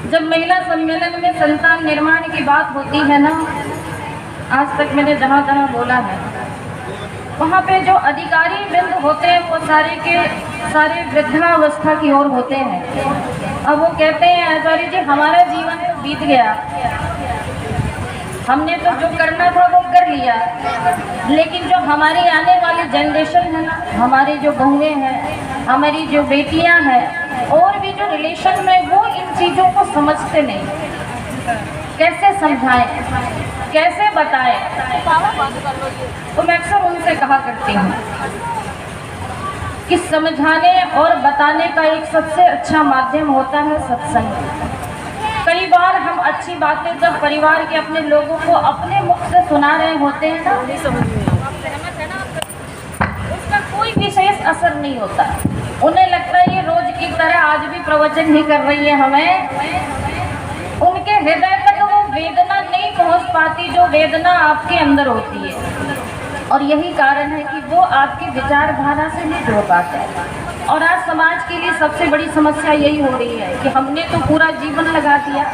जब महिला सम्मेलन में संतान निर्माण की बात होती है ना, आज तक मैंने जहाँ जहाँ बोला है, वहाँ पे जो अधिकारी वृंद होते हैं वो सारे के सारे वृद्धावस्था की ओर होते हैं। अब वो कहते हैं आचार्य जी हमारा जीवन तो बीत गया, हमने तो जो करना था वो कर लिया, लेकिन जो हमारी आने वाली जनरेशन है ना, हमारी जो बहुएं हैं, हमारी जो बेटियां हैं और भी जो रिलेशन में, वो इन चीज़ों को समझते नहीं। कैसे समझाएं, कैसे बताएं? तो मैं अक्सर उनसे कहा करती हूँ कि समझाने और बताने का एक सबसे अच्छा माध्यम होता है सत्संग। कई बार हम अच्छी बातें जब परिवार के अपने लोगों को अपने मुख से सुना रहे होते हैं ना, उसका कोई विशेष असर नहीं होता। उन्हें लगता है ये रोज की तरह आज भी प्रवचन ही कर रही है हमें। उनके हृदय तक वो वेदना नहीं पहुंच पाती जो वेदना आपके अंदर होती है, और यही कारण है कि वो आपकी विचारधारा से नहीं जुड़ पाते। और आज समाज के लिए सबसे बड़ी समस्या यही हो रही है कि हमने तो पूरा जीवन लगा दिया,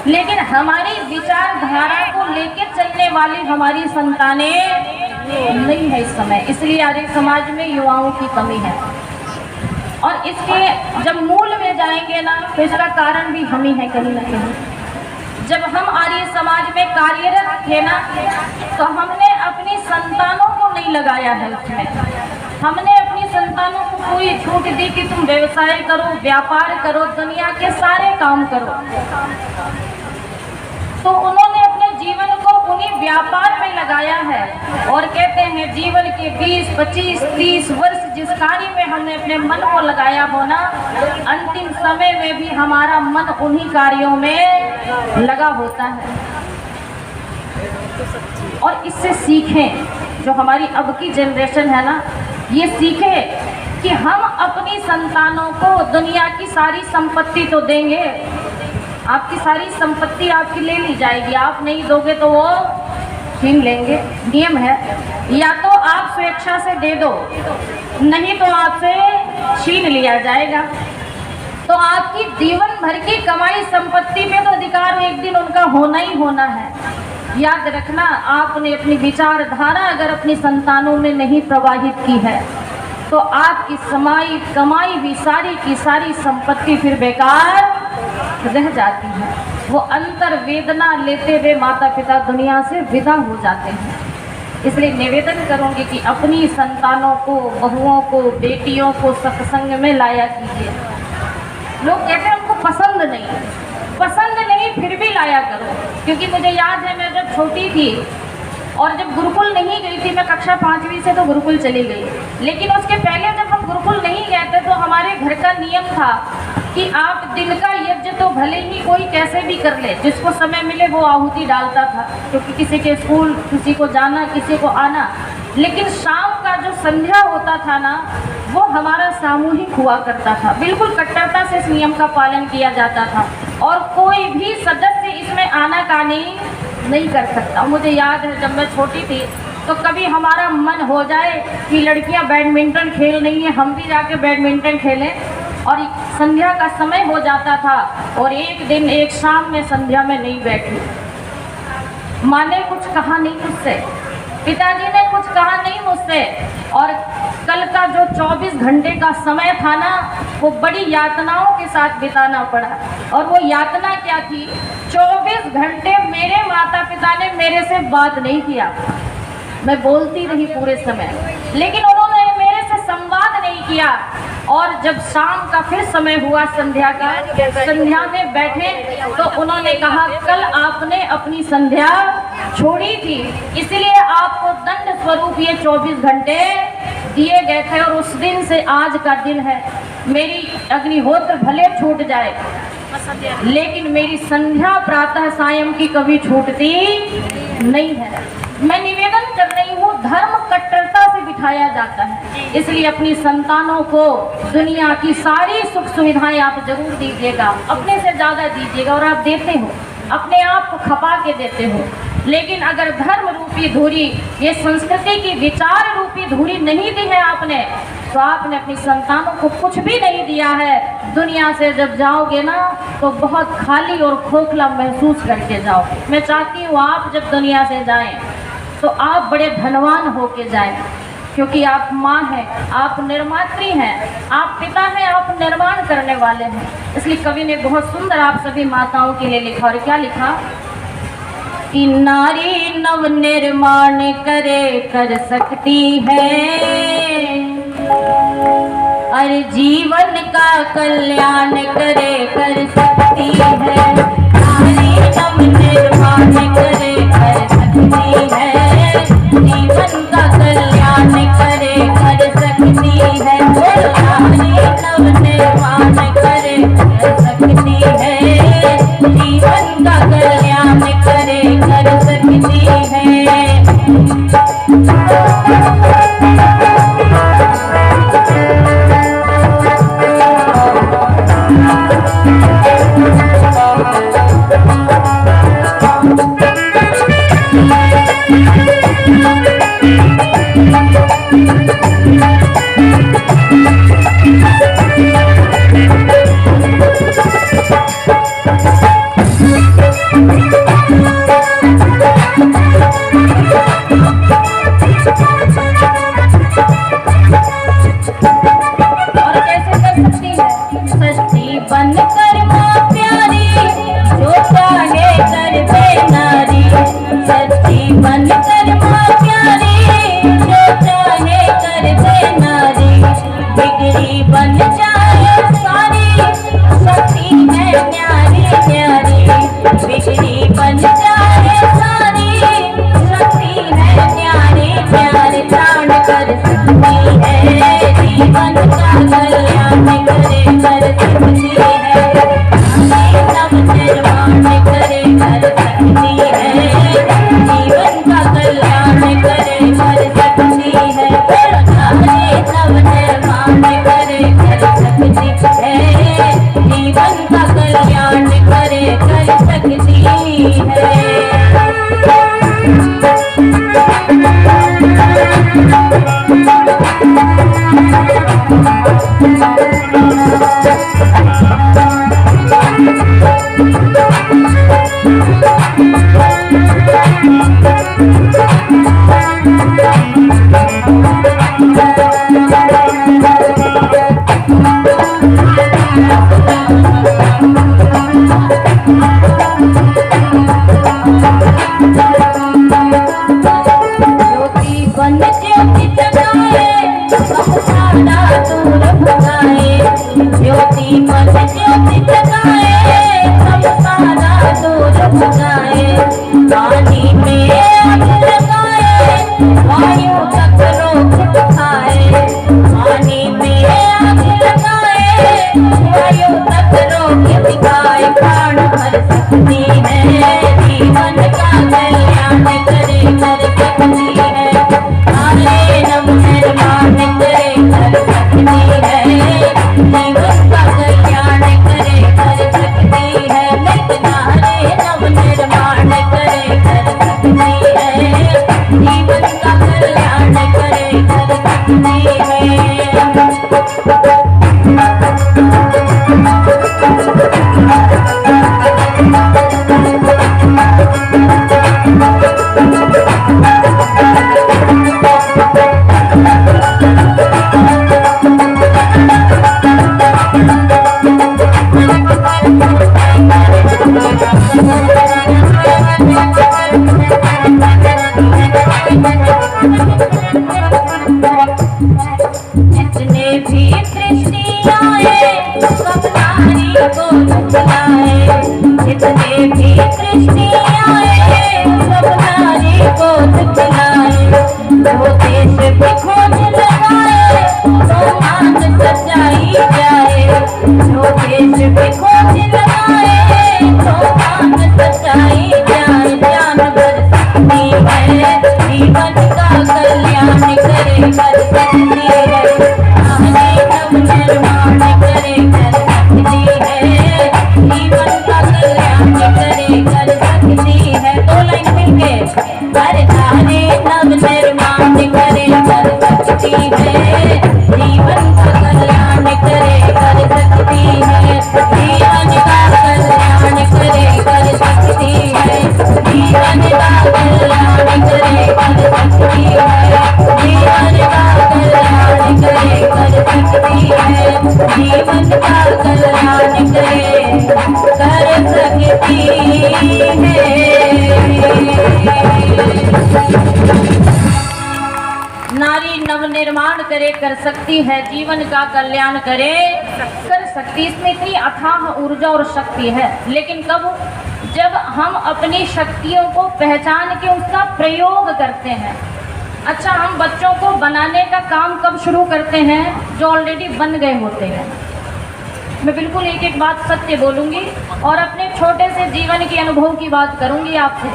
लेकिन हमारी विचारधारा को लेकर चलने वाली हमारी संतानें नहीं है इस समय। इसलिए आज समाज में युवाओं की कमी है, और इसके जब मूल में जाएंगे ना तो इसका कारण भी हम ही है कहीं ना कहीं। जब हम आर्य समाज में कार्यरत थे ना, तो हमने अपनी संतानों को नहीं लगाया है उसमें। हमने अपनी संतानों को पूरी छूट दी कि तुम व्यवसाय करो, व्यापार करो, दुनिया के सारे काम करो। तो उन्होंने अपने जीवन को उन्हीं व्यापार में लगाया है, और कहते हैं जीवन के 20, 25, 30 वर्ष जिस कार्य में हमने अपने मन को लगाया हो ना, अंतिम समय में भी हमारा मन उन्हीं कार्यों में लगा होता है। और इससे सीखें, जो हमारी अब की जनरेशन है ना, ये सीखे कि हम अपनी संतानों को दुनिया की सारी संपत्ति तो देंगे, आपकी सारी संपत्ति आपकी ले ली जाएगी, आप नहीं दोगे तो वो छीन लेंगे, नियम है। या तो आप स्वेच्छा से दे दो, नहीं तो आपसे छीन लिया जाएगा। तो आपकी जीवन भर की कमाई संपत्ति पे तो अधिकार एक दिन उनका होना ही होना है। याद रखना, आपने अपनी विचारधारा अगर अपनी संतानों में नहीं प्रवाहित की है तो आपकी कमाई भी सारी की सारी संपत्ति फिर बेकार रह जाती है। वो अंतर वेदना लेते हुए माता पिता दुनिया से विदा हो जाते हैं। इसलिए निवेदन करूंगी कि अपनी संतानों को, बहुओं को, बेटियों को सत्संग में लाया कीजिए। लोग कहते हैं उनको पसंद नहीं, फिर भी लाया करो। क्योंकि मुझे याद है मैं जब छोटी थी और जब गुरुकुल नहीं गई थी, मैं कक्षा 5वीं से तो गुरुकुल चली गई, लेकिन उसके पहले जब हम गुरुकुल नहीं गए थे तो हमारे घर का नियम था कि आप दिन का यज्ञ तो भले ही कोई कैसे भी कर ले, जिसको समय मिले वो आहुति डालता था, क्योंकि किसी के स्कूल, किसी को जाना, किसी को आना। लेकिन शाम का जो संध्या होता था ना, वो हमारा सामूहिक हुआ करता था। बिल्कुल कट्टरता से इस नियम का पालन किया जाता था, और कोई भी सदस्य इसमें आनाकानी नहीं कर सकता। मुझे याद है जब मैं छोटी थी तो कभी हमारा मन हो जाए कि लड़कियां बैडमिंटन खेल रही हैं, हम भी जाके बैडमिंटन खेलें, और संध्या का समय हो जाता था और एक दिन एक शाम में संध्या में नहीं बैठी। माँ ने कुछ कहा नहीं मुझसे, पिताजी ने कुछ कहा नहीं मुझसे, और कल का जो 24 घंटे का समय था ना, वो बड़ी यातनाओं के साथ बिताना पड़ा। और वो यातना क्या थी? 24 घंटे मेरे माता पिता ने मेरे से बात नहीं किया। मैं बोलती रही पूरे समय, लेकिन उन्होंने मेरे से संवाद नहीं किया। और जब शाम का फिर समय हुआ संध्या का, संध्या में बैठे तो उन्होंने कहा कल आपने अपनी संध्या छोड़ी थी, इसलिए आपको दंड स्वरूप ये 24 घंटे दिए गए थे, और उस दिन से आज का दिन है। मेरी अग्निहोत्र भले छूट जाए, लेकिन मेरी संध्या प्रातः सायं की कभी छूटती नहीं है। मैं निवेदन कर रही हूँ, धर्म कट्टरता से बिठाया जाता है, इसलिए अपनी संतानों को दुनिया की सारी सुख सुविधाएं आप जरूर दीजिएगा, अपने से ज़्यादा दीजिएगा, और आप देते हो, अपने आप को खपा के देते हो। लेकिन अगर धर्म रूपी धुरी, ये संस्कृति की विचार रूपी धुरी नहीं दी है आपने, तो आपने अपनी संतानों को कुछ भी नहीं दिया है। दुनिया से जब जाओगे ना तो बहुत खाली और खोखला महसूस करके जाओ। मैं चाहती हूँ आप जब दुनिया से जाएं तो आप बड़े धनवान होके जाएं, क्योंकि आप माँ हैं, आप निर्मात्री हैं, आप पिता हैं, आप निर्माण करने वाले हैं। इसलिए कवि ने बहुत सुंदर आप सभी माताओं के लिए लिखा, और क्या लिखा कि नारी नव निर्माण करे कर सकती है, और जीवन का कल्याण करे कर सकती है। नारी नव निर्माण करे कर सकती है, जीवन का कल्याण करे कर सकती है। नारी नव निर्माण करे कर सकती है, जीवन का कल्याण करे कर सकती है। जीवन का कल्याण करे कर सकती कर सकती है। नारी नवनिर्माण करे, कर सकती है, जीवन का कल्याण करे, कर सकती। इसमें इतनी अथाह ऊर्जा और शक्ति है। लेकिन कब? जब हम अपनी शक्तियों को पहचान के उसका प्रयोग करते हैं। अच्छा, हम बच्चों को बनाने का काम कब शुरू करते हैं? जो ऑलरेडी बन गए होते हैं। मैं बिल्कुल एक एक बात सत्य बोलूँगी और अपने छोटे से जीवन के अनुभव की बात करूँगी आपसे।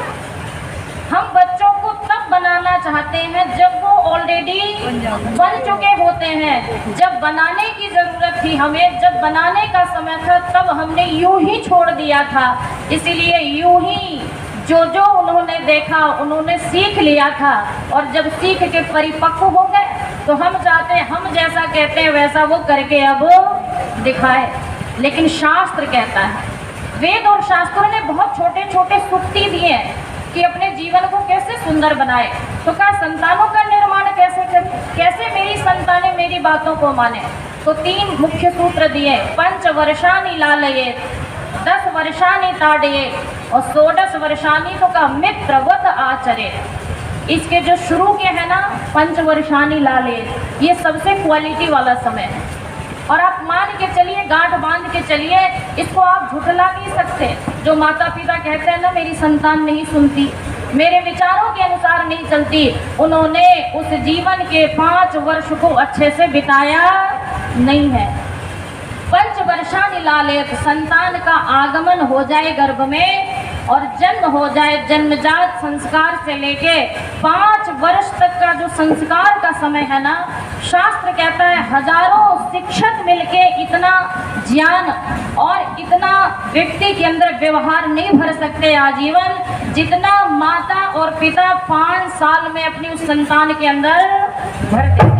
हम बच्चों को तब बनाना चाहते हैं जब वो ऑलरेडी बन चुके होते हैं। जब बनाने की ज़रूरत थी हमें, जब बनाने का समय था, तब हमने यूं ही छोड़ दिया था। इसीलिए यूं ही जो जो उन्होंने देखा उन्होंने सीख लिया था, और जब सीख के परिपक्व हो गए तो हम चाहते हैं हम जैसा कहते हैं वैसा वो करके अब दिखाए। लेकिन शास्त्र कहता है, वेद और शास्त्रों ने बहुत छोटे छोटे सूक्ति दिए हैं कि अपने जीवन को कैसे सुंदर बनाए। तो क्या संतानों का निर्माण कैसे करें, कैसे मेरी संतानें मेरी बातों को माने? तो 3 मुख्य सूत्र दिए। 5 वर्षानि लालयेत्, 10 वर्षानि ताडयेत् और 16 वर्षानि तो का मित्रवत आचरेत्। इसके जो शुरू के है ना, 5 वर्षानि लालयेत्, ये सबसे क्वालिटी वाला समय है। और आप मान के चलिए, गांठ बांध के चलिए, इसको आप झुठला नहीं सकते। जो माता पिता कहते हैं ना मेरी संतान नहीं सुनती, मेरे विचारों के अनुसार नहीं चलती, उन्होंने उस जीवन के 5 वर्ष को अच्छे से बिताया नहीं है। 5 वर्षानि लालयेत्, संतान का आगमन हो जाए गर्भ में और जन्म हो जाए, जन्मजात संस्कार से लेके 5 वर्ष तक का जो संस्कार का समय है ना, शास्त्र कहता है हजारों शिक्षक मिलके इतना ज्ञान और इतना व्यक्ति के अंदर व्यवहार नहीं भर सकते आजीवन, जितना माता और पिता 5 साल में अपनी उस संतान के अंदर भरते।